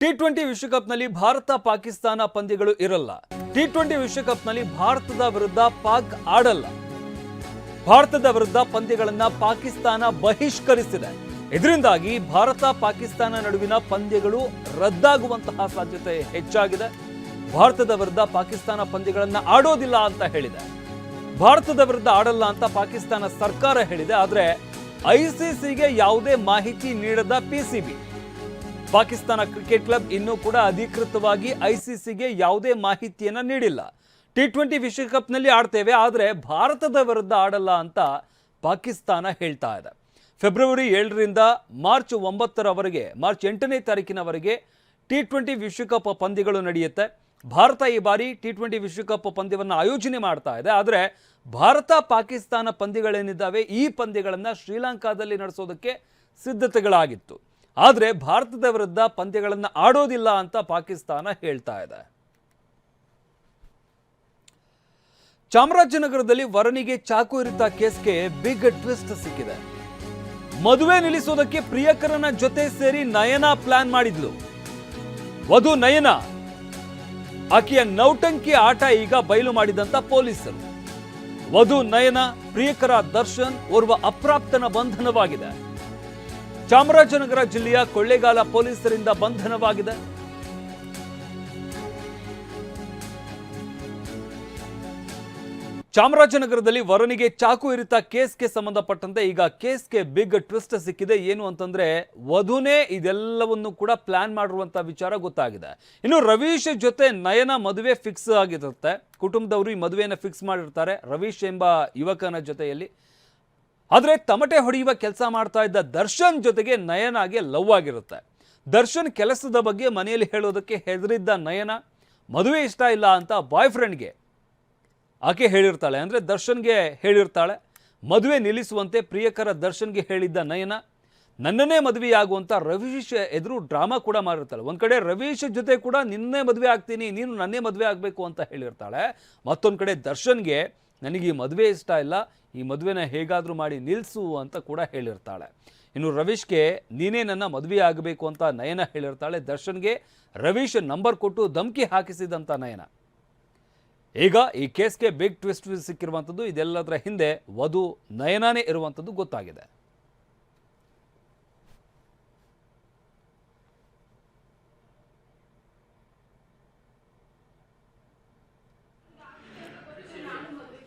T20 ವಿಶ್ವಕಪ್ನಲ್ಲಿ ಭಾರತ ಪಾಕಿಸ್ತಾನ ಪಂದ್ಯಗಳು ಇರಲ್ಲ. ಟಿ20 ವಿಶ್ವಕಪ್ನಲ್ಲಿ ಭಾರತದ ವಿರುದ್ಧ ಪಾಕ್ ಆಡಲ್ಲ. ಭಾರತದ ವಿರುದ್ಧ ಪಂದ್ಯಗಳನ್ನ ಪಾಕಿಸ್ತಾನ ಬಹಿಷ್ಕರಿಸಿದೆ. ಇದರಿಂದಾಗಿ ಭಾರತ ಪಾಕಿಸ್ತಾನ ನಡುವಿನ ಪಂದ್ಯಗಳು ರದ್ದಾಗುವಂತಹ ಸಾಧ್ಯತೆ ಹೆಚ್ಚಾಗಿದೆ. ಭಾರತದ ವಿರುದ್ಧ ಪಾಕಿಸ್ತಾನ ಪಂದ್ಯಗಳನ್ನ ಆಡೋದಿಲ್ಲ ಅಂತ ಹೇಳಿದೆ. ಭಾರತದ ವಿರುದ್ಧ ಆಡಲ್ಲ ಅಂತ ಪಾಕಿಸ್ತಾನ ಸರ್ಕಾರ ಹೇಳಿದೆ. ಆದರೆ ಐಸಿಸಿಗೆ ಯಾವುದೇ ಮಾಹಿತಿ ನೀಡದ ಪಿಸಿಬಿ, ಪಾಕಿಸ್ತಾನ ಕ್ರಿಕೆಟ್ ಕ್ಲಬ್ ಇನ್ನೂ ಕೂಡ ಅಧಿಕೃತವಾಗಿ ಐಸಿಸಿಗೆ ಯಾವುದೇ ಮಾಹಿತಿಯನ್ನ ನೀಡಿಲ್ಲ. ಟಿ20 ವಿಶ್ವಕಪ್ನಲ್ಲಿ ಆಡ್ತೇವೆ, ಆದರೆ ಭಾರತದ ವಿರುದ್ಧ ಆಡಲ್ಲ ಅಂತ ಪಾಕಿಸ್ತಾನ ಹೇಳ್ತಾ ಇದೆ. ಫೆಬ್ರವರಿ 7ರಿಂದ ಮಾರ್ಚ್ 9ರವರೆಗೆ, ಮಾರ್ಚ್ 8ನೇ ತಾರೀಕಿನವರೆಗೆ ಟಿ20 ವಿಶ್ವಕಪ್ ಪಂದ್ಯಗಳು ನಡೆಯುತ್ತೆ. ಭಾರತ ಈ ಬಾರಿ ಟಿ20 ವಿಶ್ವಕಪ್ ಪಂದ್ಯವನ್ನು ಆಯೋಜನೆ ಮಾಡ್ತಾ ಇದೆ. ಆದರೆ ಭಾರತ ಪಾಕಿಸ್ತಾನ ಪಂದ್ಯಗಳೇನಿದ್ದಾವೆ, ಈ ಪಂದ್ಯಗಳನ್ನು ಶ್ರೀಲಂಕಾದಲ್ಲಿ ನಡೆಸೋದಕ್ಕೆ ಸಿದ್ಧತೆಗಳಾಗಿತ್ತು. ಆದರೆ ಭಾರತದ ವಿರುದ್ಧ ಪಂದ್ಯಗಳನ್ನು ಆಡೋದಿಲ್ಲ ಅಂತ ಪಾಕಿಸ್ತಾನ ಹೇಳ್ತಾ ಇದೆ. ಚಾಮರಾಜನಗರದಲ್ಲಿ ವರನಿಗೆ ಚಾಕು ಇರಿತ ಕೇಸ್ಗೆ ಬಿಗ್ ಟ್ವಿಸ್ಟ್ ಸಿಕ್ಕಿದೆ. ಮದುವೆ ನಿಲ್ಲಿಸೋದಕ್ಕೆ ಪ್ರಿಯಕರನ ಜೊತೆ ಸೇರಿ ನಯನಾ ಪ್ಲಾನ್ ಮಾಡಿದ್ಲು. ವಧು ನಯನಾ ಆಕೆಯ ನೌಟಂಕಿ ಆಟ ಈಗ ಬಯಲು ಮಾಡಿದಂತ ಪೊಲೀಸರು. ವಧು ನಯನಾ ಪ್ರಿಯಕರ ದರ್ಶನ್ ಓರ್ವ ಅಪ್ರಾಪ್ತನ ಬಂಧನವಾಗಿದೆ. ಚಾಮರಾಜನಗರ ಜಿಲ್ಲೆಯ ಕೊಳ್ಳೇಗಾಲ ಪೊಲೀಸರಿಂದ ಬಂಧನವಾಗಿದೆ. ಚಾಮರಾಜನಗರದಲ್ಲಿ ವರನಿಗೆ ಚಾಕು ಇರಿತ ಕೇಸ್ಗೆ ಸಂಬಂಧಪಟ್ಟಂತೆ ಈಗ ಕೇಸ್ಗೆ ಬಿಗ್ ಟ್ವಿಸ್ಟ್ ಸಿಕ್ಕಿದೆ. ಏನು ಅಂತಂದ್ರೆ, ವಧುನೇ ಇದೆಲ್ಲವನ್ನು ಕೂಡ ಪ್ಲಾನ್ ಮಾಡಿರುವಂತ ವಿಚಾರ ಗೊತ್ತಾಗಿದೆ. ಇನ್ನು ರವೀಶ್ ಜೊತೆ ನಯನ ಮದುವೆ ಫಿಕ್ಸ್ ಆಗಿರುತ್ತೆ. ಕುಟುಂಬದವರು ಈ ಮದುವೆಯನ್ನು ಫಿಕ್ಸ್ ಮಾಡಿರ್ತಾರೆ ರವೀಶ್ ಎಂಬ ಯುವಕನ ಜೊತೆಯಲ್ಲಿ. ಆದರೆ ತಮಟೆ ಹೊಡೆಯುವ ಕೆಲಸ ಮಾಡ್ತಾ ಇದ್ದ ದರ್ಶನ್ ಜೊತೆಗೆ ನಯನಾಗೆ ಲವ್ ಆಗಿರುತ್ತೆ. ದರ್ಶನ್ ಕೆಲಸದ ಬಗ್ಗೆ ಮನೆಯಲ್ಲಿ ಹೇಳೋದಕ್ಕೆ ಹೆದರಿದ್ದ ನಯನ ಮದುವೆ ಇಷ್ಟ ಇಲ್ಲ ಅಂತ ಬಾಯ್ ಫ್ರೆಂಡ್ಗೆ ಆಕೆ ಹೇಳಿರ್ತಾಳೆ, ಅಂದರೆ ದರ್ಶನ್ಗೆ ಹೇಳಿರ್ತಾಳೆ. ಮದುವೆ ನಿಲ್ಲಿಸುವಂತೆ ಪ್ರಿಯಕರ ದರ್ಶನ್ಗೆ ಹೇಳಿದ್ದ ನಯನ ನನ್ನನ್ನೇ ಮದುವೆಯಾಗುವಂತ ರವೀಶ್ ಎದುರು ಡ್ರಾಮಾ ಕೂಡ ಮಾಡಿರ್ತಾಳೆ. ಒಂದು ಕಡೆ ರವೀಶ್ ಜೊತೆ ಕೂಡ ನಿನ್ನೆ ಮದುವೆ ಆಗ್ತೀನಿ, ನೀನು ನನ್ನೇ ಮದುವೆ ಆಗಬೇಕು ಅಂತ ಹೇಳಿರ್ತಾಳೆ. ಮತ್ತೊಂದು ಕಡೆ ದರ್ಶನ್ಗೆ ನನಗೆ ಈ ಮದುವೆ ಇಷ್ಟ ಇಲ್ಲ, ಈ ಮದುವೆನ ಹೇಗಾದರೂ ಮಾಡಿ ನಿಲ್ಲಿಸು ಅಂತ ಕೂಡ ಹೇಳಿರ್ತಾಳೆ. ಇನ್ನು ರವೀಶ್ಗೆ ನೀನೇ ನನ್ನ ಮದುವೆ ಆಗಬೇಕು ಅಂತ ನಯನ ಹೇಳಿರ್ತಾಳೆ. ದರ್ಶನ್ಗೆ ರವೀಶ್ ನಂಬರ್ ಕೊಟ್ಟು ಧಮಕಿ ಹಾಕಿಸಿದಂಥ ನಯನ. ಈಗ ಈ ಕೇಸ್ಗೆ ಬಿಗ್ ಟ್ವಿಸ್ಟ್ ಸಿಕ್ಕಿರುವಂಥದ್ದು. ಇದೆಲ್ಲದರ ಹಿಂದೆ ವಧು ನಯನಾನೇ ಇರುವಂಥದ್ದು ಗೊತ್ತಾಗಿದೆ.